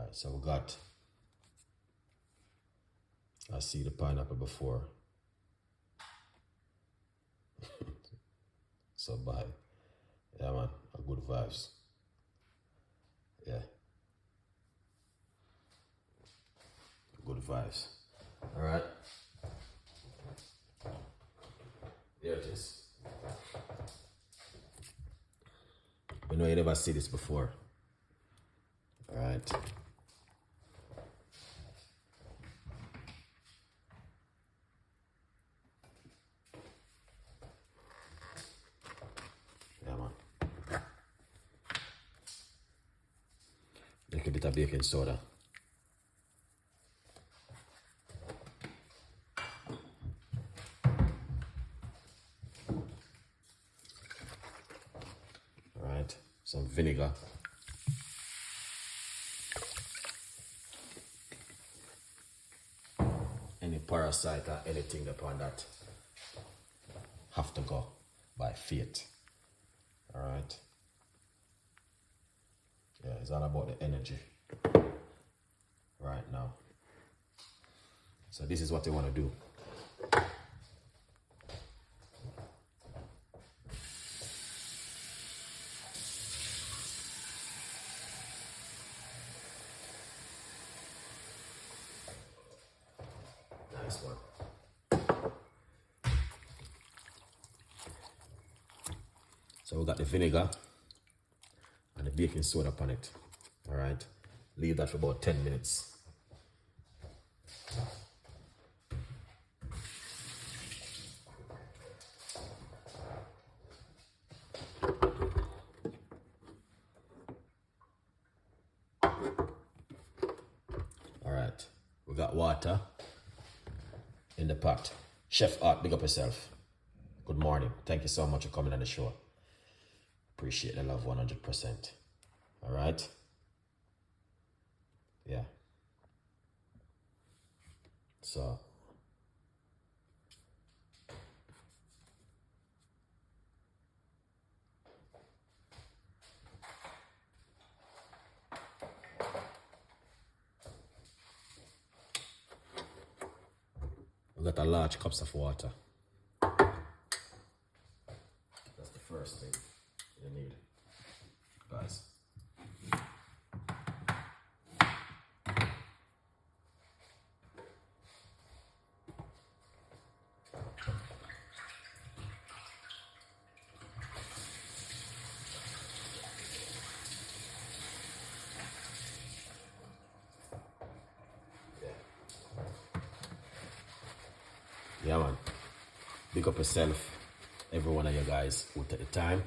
Alright, so we got, I see the pineapple before. So bye. Yeah man, good vibes. Yeah. Good vibes. Alright. There it is. You know you never see this before. Alright. Yeah man. Make a bit of baking soda. Alright. Some vinegar. Any parasite or anything upon that have to go by faith. Alright. Yeah, it's all about the energy right now. So this is what you want to do. Nice one. So we got the vinegar and the baking soda upon it. Alright. Leave that for about 10 minutes. Alright. We got water in the pot. Chef Art, big up yourself. Good morning. Thank you so much for coming on the show. Appreciate the love 100%. Alright? Yeah. So we got a large cups of water. That's the first thing you need, guys. Yeah man, big up yourself, every one of you guys who take the time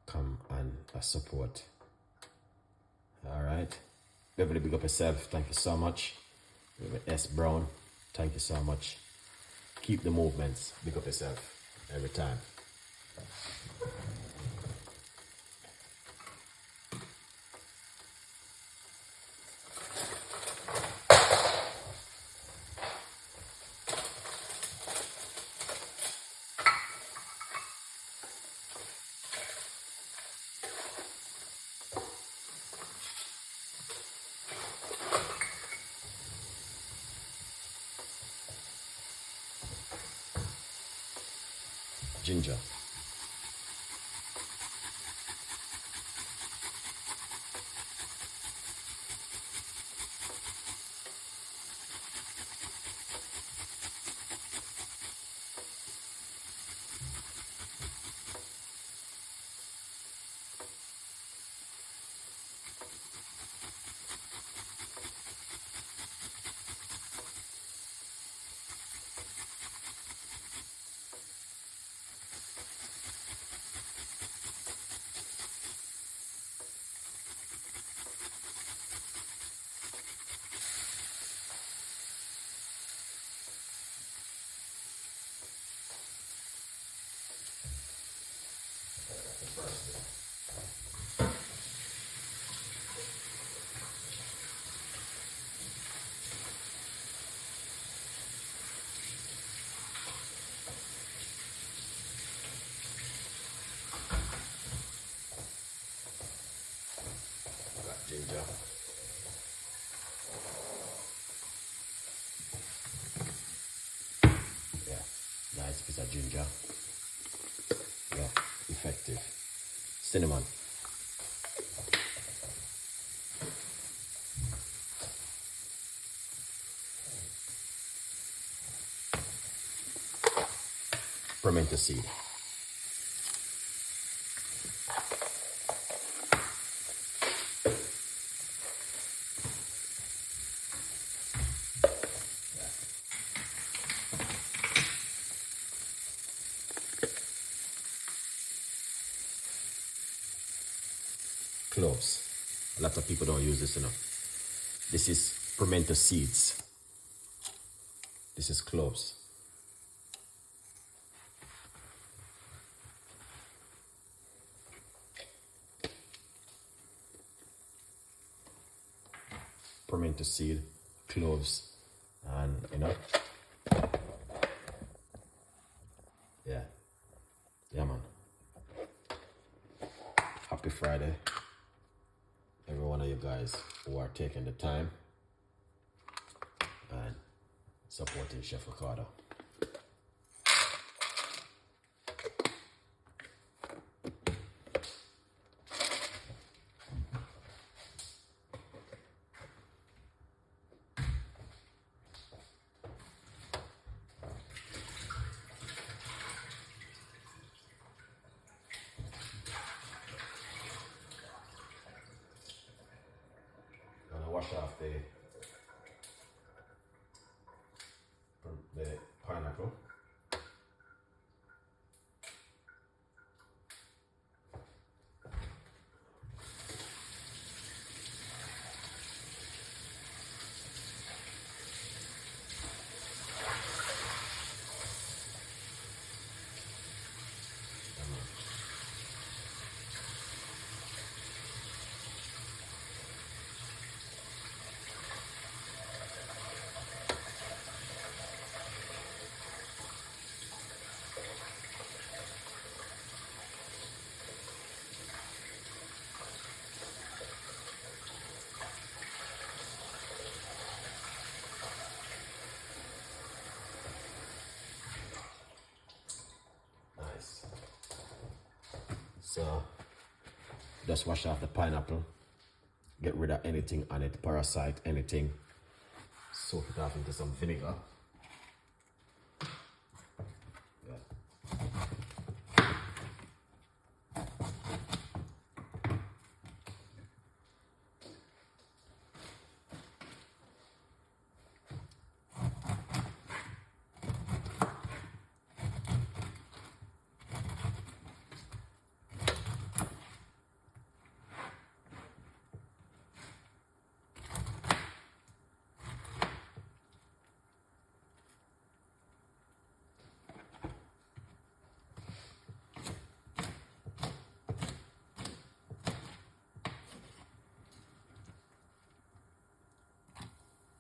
come and support. Alright, Beverly, big up yourself, thank you so much. S Brown, thank you so much. Keep the movements, big up yourself every time. Ginger. pieces of ginger. Yeah, effective. Cinnamon. Pimento seed. Cloves. A lot of people don't use this enough. This is pimento seeds. This is cloves. Pimento seed, cloves, and yeah man. Happy Friday, every one of you guys who are taking the time and supporting Chef Ricardo. Gonna wash off the pineapple. Nice. So just wash off the pineapple. Get rid of anything on it, parasite, anything. Soak it off into some vinegar.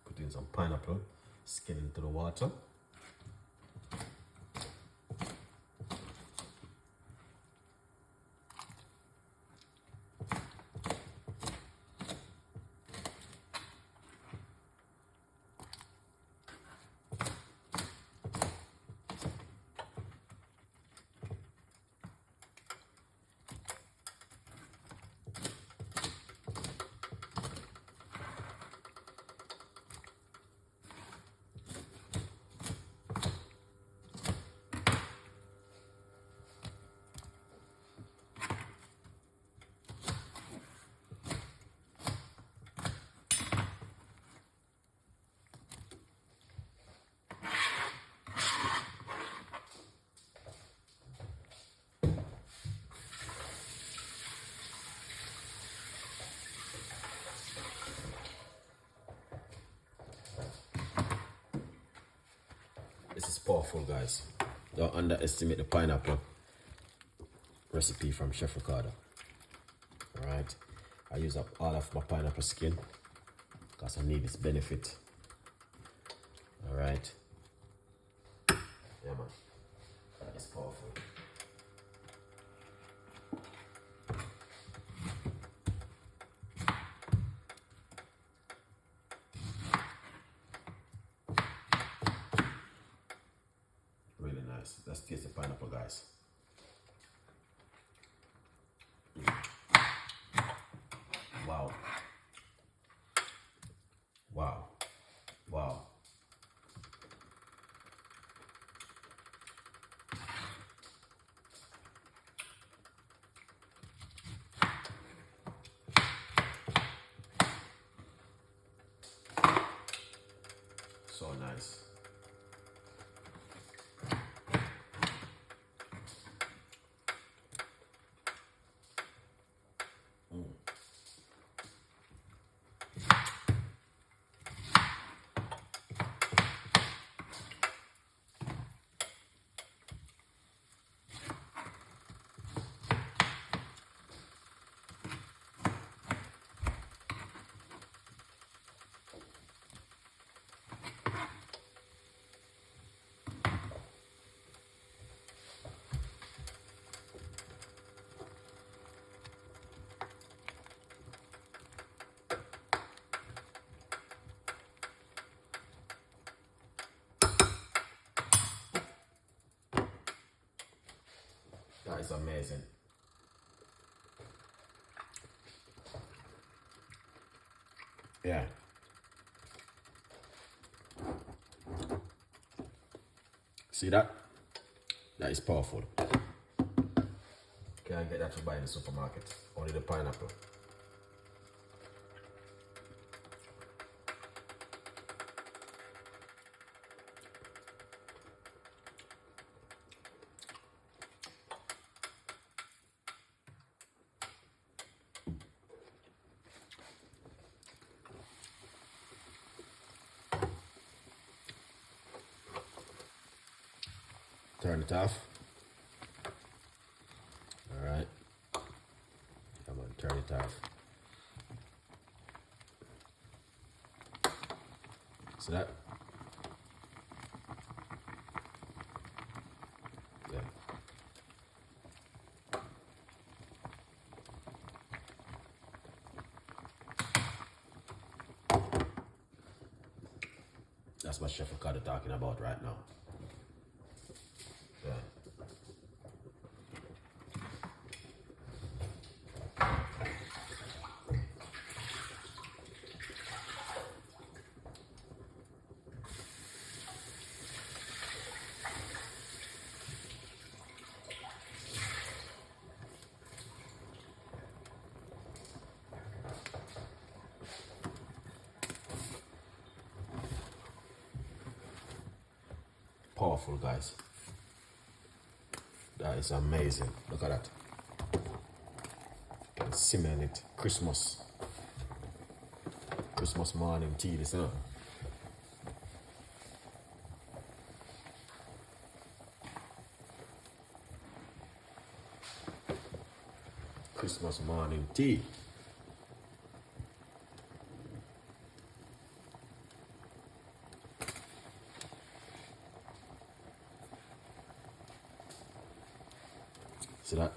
Put in some pineapple skin into the water. This is powerful, guys. Don't underestimate the pineapple recipe from Chef Ricardo. Alright, I use up all of my pineapple skin because I need its benefit. Alright, yeah man, that is powerful. Really nice. Let's taste the pineapple, guys. Wow. Wow. Wow. So nice. That is amazing. Yeah. See that? That is powerful. Can't get that to buy in the supermarket. Only the pineapple. Turn it off. All right. Come on, turn it off. See that? Yeah. That's what Chef Ricardo talking about right now. Yeah. Powerful, guys. That is amazing. Look at that. Can simmer in it. Christmas morning tea, this, huh? Christmas morning tea. See that?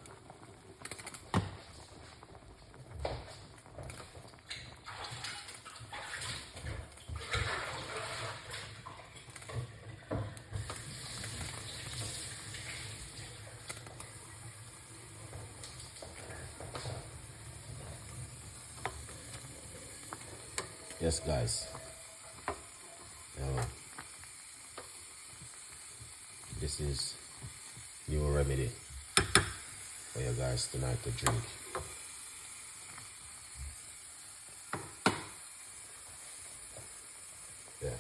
Yes, guys. This is new remedy for you guys tonight to drink. Yeah.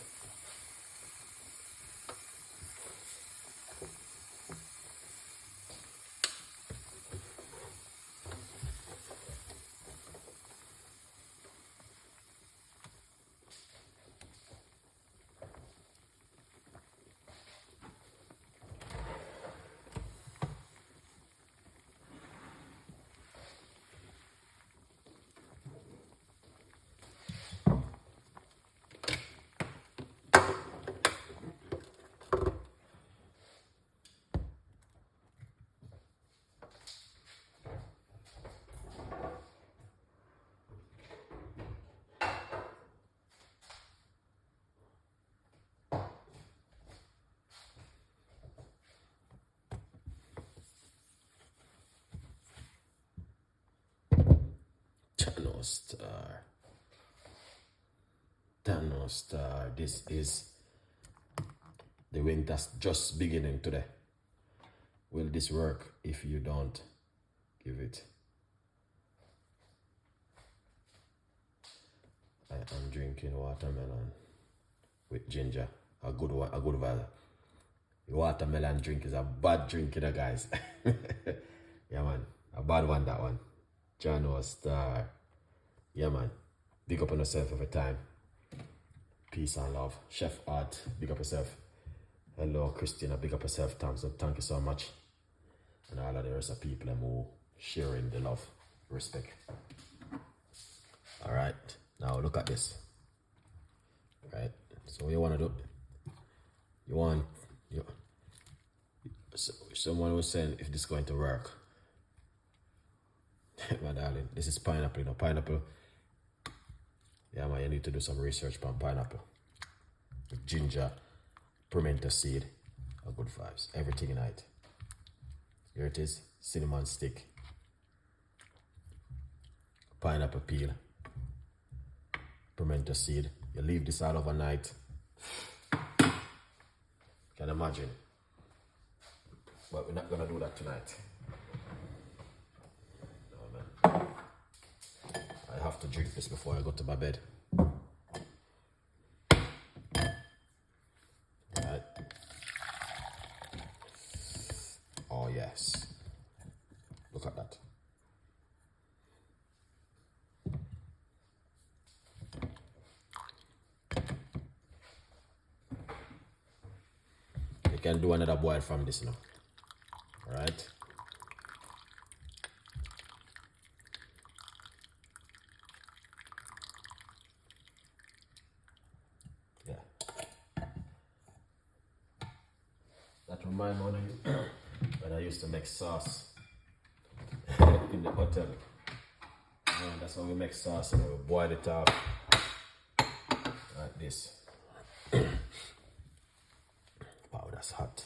Channel Star. Channel Star. This is the wing that's just beginning today. Will this work if you don't give it? I am drinking watermelon with ginger. A good value. Watermelon drink is a bad drink, you know, guys. Yeah, man. A bad one, that one. Channel Star. Yeah, man. Big up on yourself every time. Peace and love. Chef Art, big up yourself. Hello, Christina, big up yourself. Thank you so much. And all of the rest of people who sharing the love, respect. All right. Now look at this. Right. So what you want to do? Someone was saying if this is going to work. My darling, this is pineapple, you know, pineapple. Yeah, man, you need to do some research on pineapple. With ginger, pimento seed, or good vibes. Everything in it. Here it is, cinnamon stick, pineapple peel, pimento seed. You leave this out overnight. Can imagine. But we're not gonna do that tonight. No, man. I have to drink this before I go to my bed. Right. Oh yes. Look at that. You can do another boil from this now. Alright. Yeah. That reminds me when I used to make sauce in the hotel. And that's how we make sauce, and we boil it off like this. Wow, that's hot.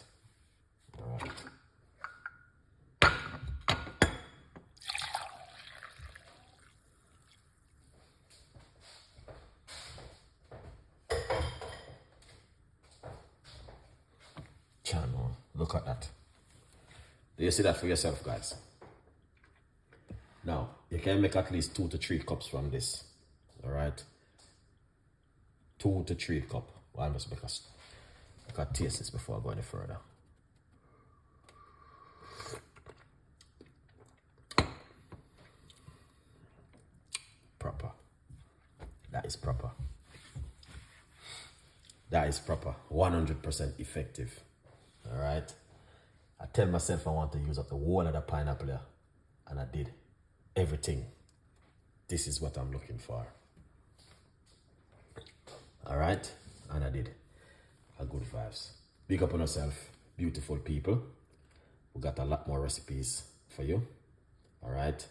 Alright. Channel. Look at that. Do you see that for yourself, guys? Now, you can make at least 2 to 3 cups from this. Alright? 2 to 3 cups. Well, I must make a taste this before I go any further. Proper. That is proper. That is proper. 100% effective. Alright? I tell myself I want to use up the whole of the pineapple here. And I did. Everything. This is what I'm looking for. Alright? And I did. A good vibes. Big up on yourself, beautiful people. We got a lot more recipes for you. Alright?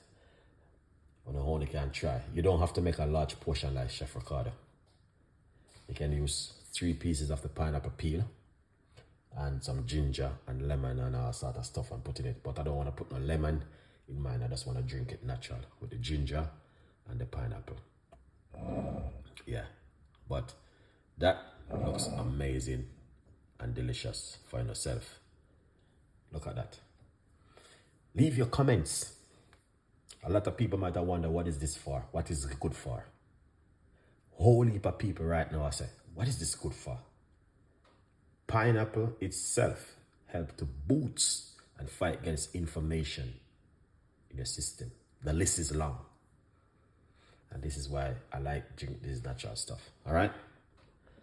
On a whole, you can try. You don't have to make a large portion like Chef Ricardo. You can use 3 pieces of the pineapple peel and some ginger and lemon and all sort of stuff and put in it. But I don't want to put no lemon in mine. I just want to drink it natural with the ginger and the pineapple. Yeah. But that looks amazing and delicious for yourself. Look at that. Leave your comments. A lot of people might have wondered, what is this for? What is it good for? Whole heap of people right now are saying, what is this good for? Pineapple itself helps to boost and fight against inflammation in your system. The list is long. And this is why I like drink this natural stuff. All right?